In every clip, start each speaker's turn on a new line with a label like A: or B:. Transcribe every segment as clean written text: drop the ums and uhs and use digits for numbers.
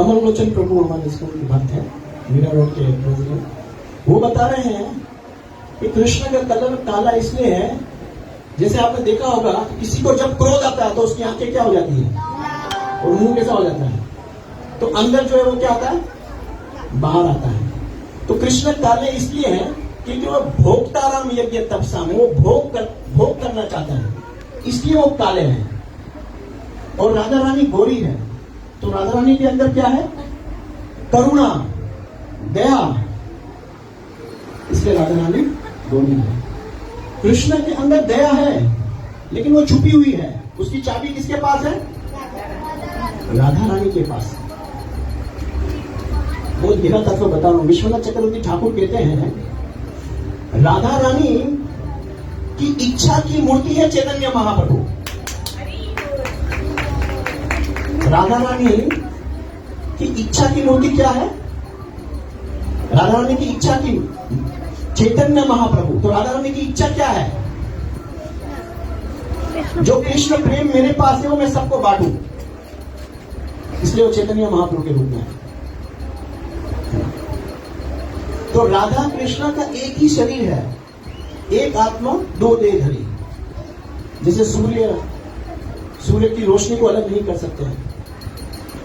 A: कमल लोचन प्रभु हमारे स्कूल के भक्त है, मीरा रोड के प्रेसिडेंट, वो बता रहे हैं कि कृष्ण का कलर काला इसलिए है, जैसे आपने देखा होगा किसी को जब क्रोध आता है तो उसकी आंखें क्या हो जाती है और मुंह कैसा हो जाता है, तो अंदर जो है वो क्या आता है, बाहर आता है। तो कृष्ण काले इसलिए है क्योंकि वो भोक्ताराम यज्ञ तपसा में वो भोग करना चाहता है, इसलिए वो काले हैं। और राधा रानी गोरी है, तो राधा रानी के अंदर क्या है, करुणा, दया, इसलिए राधा रानी गोरी है। कृष्ण के अंदर दया है लेकिन वो छुपी हुई है, उसकी चाबी किसके पास है, राधा रानी के पास। बहुत गहरा तत्व बता रहा हूं। विश्वनाथ चक्रवर्ती ठाकुर कहते हैं राधा रानी की इच्छा की मूर्ति है चैतन्य महाप्रभु। राधा रानी की इच्छा की मूर्ति क्या है, राधा रानी की इच्छा की चैतन्य महाप्रभु। तो राधा रानी की इच्छा क्या है, जो कृष्ण प्रेम मेरे पास है वो मैं सबको बांटूं, इसलिए वो चैतन्य महाप्रभु के रूप में है। तो राधा कृष्ण का एक ही शरीर है, एक आत्मा दो देहधारी। जैसे सूर्य की रोशनी को अलग नहीं कर सकते हैं,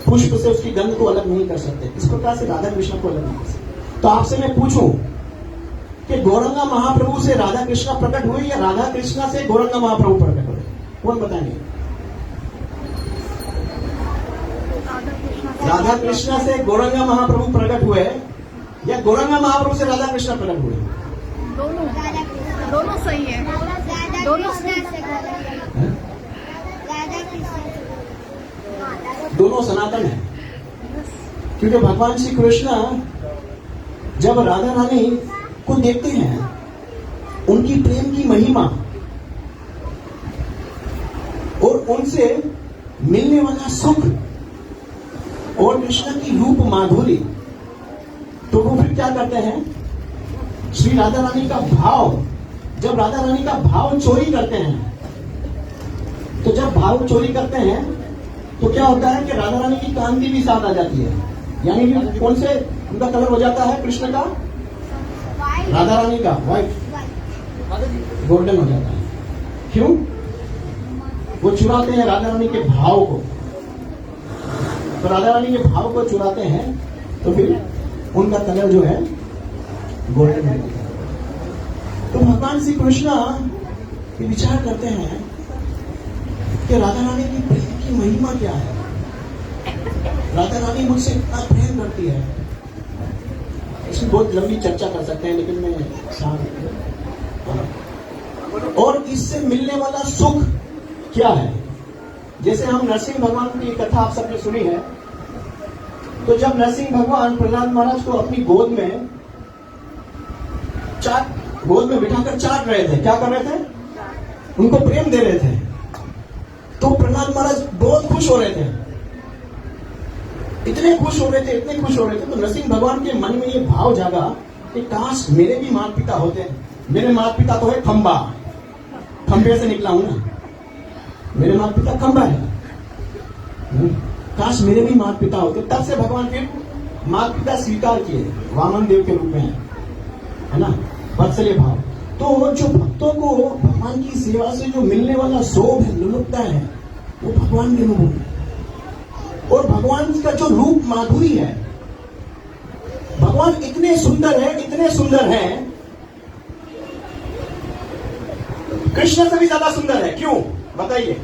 A: पुष्प से उसकी गंध को अलग नहीं कर सकते, इस प्रकार से राधा कृष्ण को अलग नहीं कर सकते। तो आपसे मैं पूछूं कि गौरंगा महाप्रभु से राधा कृष्ण प्रकट हुए या राधा कृष्ण से गौरंगा महाप्रभु प्रकट हुए, कौन बताएंगे? राधा कृष्ण से गौरंगा महाप्रभु प्रकट हुए या गौरंगा महाप्रभु से राधा कृष्ण प्रकट हुए?
B: दोनों सही है,
A: दोनों सनातन है। क्योंकि भगवान श्री कृष्ण जब राधा रानी को देखते हैं, उनकी प्रेम की महिमा और उनसे मिलने वाला सुख और कृष्ण की रूप माधुरी, तो वो फिर क्या करते हैं, श्री राधा रानी का भाव, जब राधा रानी का भाव चोरी करते हैं, तो जब भाव चोरी करते हैं तो क्या होता है कि राधा रानी की कांति भी साथ आ जाती है। यानी कि कौन से उनका कलर हो जाता है, कृष्ण का, राधा रानी का व्हाइट, गोल्डन हो जाता है। क्यों? वो चुराते हैं राधा रानी के भाव को, तो राधा रानी के भाव को चुराते हैं तो फिर उनका कलर जो है गोल्डन हो जाता है। तो भगवान श्री कृष्ण ये विचार करते हैं कि राधा रानी की प्रेम की महिमा क्या है, राधा रानी मुझसे इतना प्रेम करती है। इसकी बहुत लंबी चर्चा कर सकते हैं लेकिन मैं और इससे मिलने वाला सुख क्या है। जैसे हम नरसिंह भगवान की कथा आप सबने सुनी है, तो जब नरसिंह भगवान प्रहलाद महाराज को अपनी गोद में बिठाकर चाट रहे थे, क्या कर रहे थे, उनको प्रेम दे रहे थे, तो प्रहलाद महाराज बहुत खुश हो रहे थे, इतने खुश हो रहे थे। तो नरसिंह भगवान के मन में ये भाव जागा कि काश मेरे भी माता पिता होते। मेरे माता पिता तो है खंबा, खंबे से निकला हूं ना, मेरे माता पिता खंबा है, काश मेरे भी माता पिता होते। तब से भगवान फिर माता पिता स्वीकार किए, वामन देव के रूप में है ना, वत्सल्य भाव। तो जो भक्तों को भगवान की सेवा से जो मिलने वाला शोभ है, लुलुकता है, वो भगवान के रूप है। और भगवान का जो रूप माधुरी है, भगवान इतने सुंदर है, कृष्ण से भी ज्यादा सुंदर है। क्यों बताइए?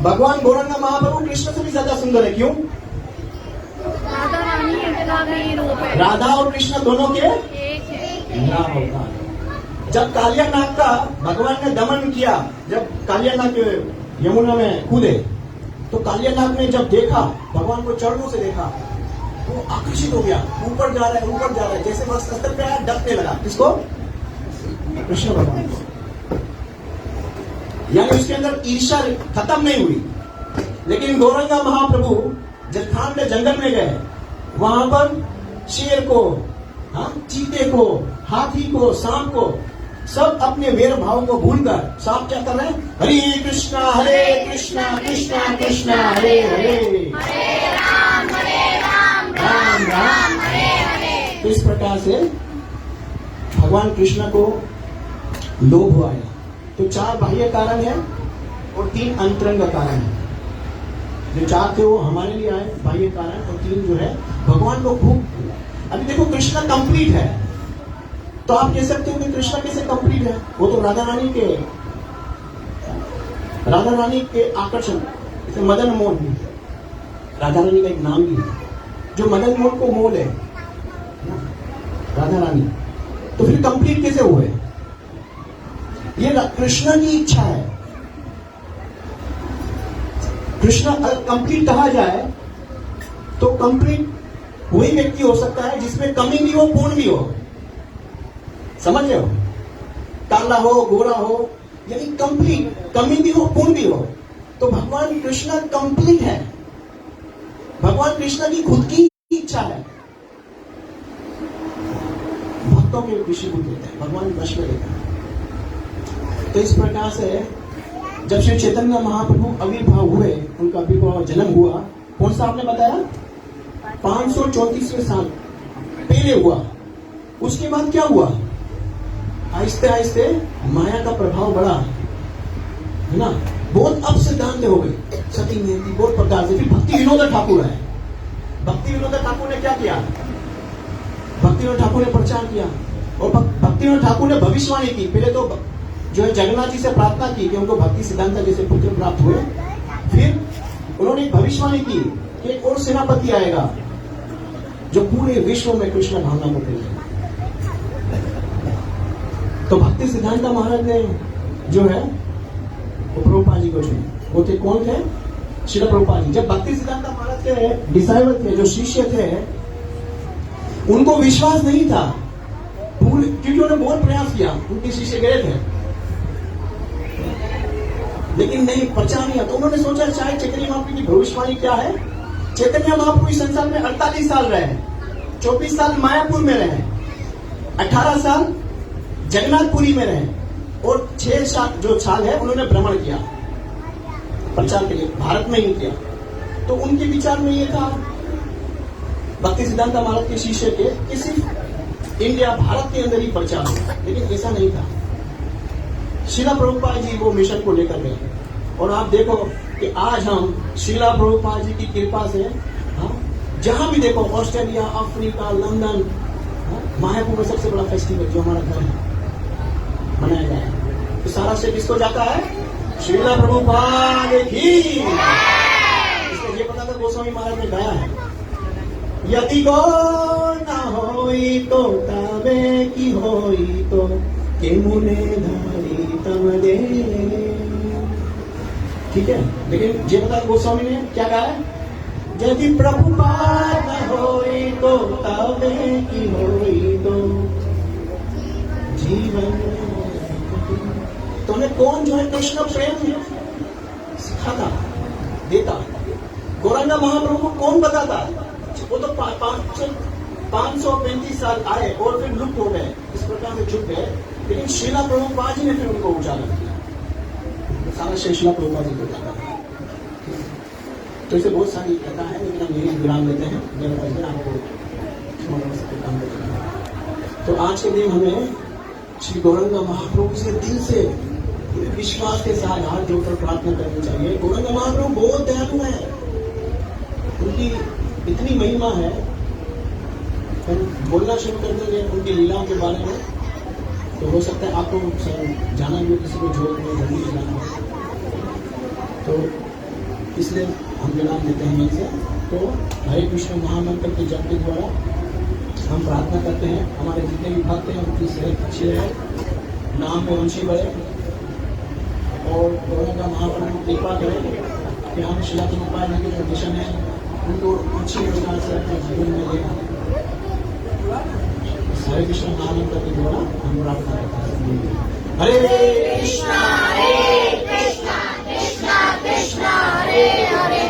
A: भगवान गौरंगा महाप्रभु कृष्ण से भी ज्यादा सुंदर है। क्यों?
B: राधा रानी का भी रूप है,
A: राधा और कृष्ण दोनों के
B: एक है।
A: नाम होता है। जब कालियानाग का भगवान ने दमन किया, जब कालियानाग यमुना में कूदे, तो कालियानाग ने जब देखा, भगवान को चरणों से देखा, वो आकर्षित हो गया, ऊपर जा रहा है, जैसे बस अस्तर पे आया, डकने लगा। किसको? कृष्ण भगवान को। यानी उसके अंदर ईर्ष्या खत्म नहीं हुई। लेकिन गौरंगा महाप्रभु जलखंड जंगल में गए, वहां पर शेर को, चीते को, हाथी को, सांप को, सब अपने वेर भाव को भूलकर सांप क्या कर रहे हैं? हरे कृष्णा कृष्णा कृष्णा हरे हरे,
B: हरे राम
A: राम राम।
B: हरे हरे।
A: तो इस प्रकार से भगवान कृष्ण को लोभ आया। तो 4 बाह्य कारण है और 3 अंतरंग कारण है। जो 4 थे वो हमारे लिए आए बाह्य कारण, और 3 जो है भगवान को खूब। अभी देखो कृष्ण कंप्लीट है, तो आप कह सकते हो कि कृष्ण कैसे कंप्लीट है? वो तो राधा रानी के आकर्षण, जैसे मदन मोहन भी, राधा रानी का एक नाम भी है, जो मदन मोहन को मोल है राधा रानी। तो फिर कंप्लीट कैसे हुए? ये कृष्ण की इच्छा है। कृष्ण अगर कंप्लीट कहा जाए तो कंप्लीट वही व्यक्ति हो सकता है जिसमें कमी भी हो, पूर्ण भी हो। समझ रहे हो? काला हो, गोरा हो, यानी कंप्लीट, कमी भी हो, पूर्ण भी हो। तो भगवान कृष्ण कंप्लीट है। भगवान कृष्ण की खुद की इच्छा है। भक्तों के विषय को देते हैं, भगवान वश में लेता है। तो इस प्रकार से जब श्री चैतन्य महाप्रभु आविर्भाव हुए, उनका आविर्भाव जन्म हुआ, कौन सा आपने बताया? 534वें साल पहले हुआ। उसके बाद क्या हुआ? आहिस्ते आहिस्ते माया का प्रभाव बढ़ा, है ना? बहुत अब सिद्धांत हो गए, सती नीति, बहुत प्रकार से। फिर भक्ति विनोद ठाकुर है। भक्ति विनोद ठाकुर ने क्या किया? भक्ति विनोद ठाकुर ने प्रचार किया, और भक्ति विनोद ठाकुर ने भविष्यवाणी की। पहले तो जो है जगन्नाथ जी से प्रार्थना की कि उनको भक्ति सिद्धांत जैसे पुत्र प्राप्त हुए। फिर उन्होंने भविष्यवाणी की कि एक और सेनापति आएगा जो पूरे विश्व में कृष्ण भावना को फैलाएगा। तो भक्ति सिद्धांत महाराज ने जो है वो प्रभुपाद जी को चुने। वो थे, कौन थे? श्रील प्रभुपाद जी। जब भक्ति सिद्धांत महाराज के डिसाइबल थे, जो शिष्य थे, उनको विश्वास नहीं था, क्योंकि उन्होंने बहुत प्रयास किया, उनके शिष्य गए थे, लेकिन नहीं, प्रचार नहीं। तो उन्होंने सोचा शायद चैतन्य महाप्रभु की भविष्यवाणी क्या है। चैतन्य महाप्रभु इस संसार में 48 साल रहे, 24 साल मायापुर में रहे, 18 साल जगन्नाथपुरी में रहे, और 6 साल जो साल है उन्होंने भ्रमण किया प्रचार के लिए, भारत में ही किया। तो उनके विचार में ये था भक्ति सिद्धांत महाराज के शिष्य के कि सिर्फ इंडिया, भारत के अंदर ही प्रचार हो, लेकिन ऐसा नहीं था। श्रीला प्रभुपाद जी वो मिशन को लेकर गए, और आप देखो कि आज हम श्रीला प्रभुपाद जी की कृपा से जहां भी देखो, ऑस्ट्रेलिया, अफ्रीका, लंदन, मायापुर में सबसे बड़ा फेस्टिवल जो हमारा घर है मनाया गया है, तो सारा से किसको जाता है? श्रीला प्रभुपाद की। इसलिए ये पता था गोस्वामी महाराज ने गाया है, यदि गो न होई तो तबे की होई तो के मुने धारी तम दे। ठीक है, लेकिन ये पता गोस्वामी ने क्या गाया? यदि प्रभुपाद न होई तो तबे की होई तो जीवन। तो उन्हें कौन जो है कृष्ण प्रेम सिखाता, देता? गौरांग महाप्रभु को कौन बताता? वो तो 535 साल आए और फिर लुप्त हो गए, इस प्रकार से छुप गए। लेकिन श्रीला प्रभुपाद जी ने फिर उनको उजागर किया, सारा श्रीला प्रभुपाद जी को उजागर। तो इसे बहुत सारी कथा है, लेकिन हम यही विराम लेते हैं, मेरा आपको काम देते हैं। तो आज के दिन हमें श्री गौरंग महाप्रभु से दिल से विश्वास के साथ हाथ जोड़कर प्रार्थना करनी चाहिए। गौरंग महाप्रभु बहुत दयालु है, उनकी इतनी महिमा है। हम बोलना शुरू कर देंगे उनकी लीलाओं के बारे में, तो हो सकता है आपको जाना भी, किसी को जोड़ में जल्दी जाना हो, तो इसलिए हम विराम देते हैं इनसे। तो हरे कृष्ण महामंत्र के जप के द्वारा हम प्रार्थना करते हैं हमारे जितने भी भक्त हैं उनकी सेहत अच्छी रहे, नाम में रुचि बढ़े, और गौरंग महाप्रभु कृपा करें कि हम श्रीला प्रभुपाद जी के जो मिशन है उनको अच्छी प्रकार से अपने जीवन में लेना। हरे कृष्ण महामंत्र के द्वारा हम प्रार्थना करते हैं। हरे कृष्णा कृष्णा कृष्णा हरे हरे,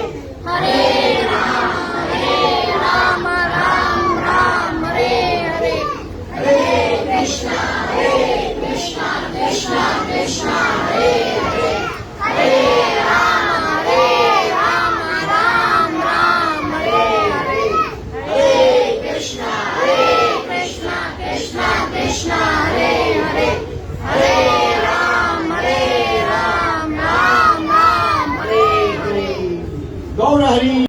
A: हरे राम राम राम हरे हरे, हरे कृष्णा कृष्णा कृष्णा हरे हरे, हरे राम राम राम हरे हरे, हरे
B: कृष्णा हरे हरे हरे राम राम राम हरे हरे
A: गौर हरि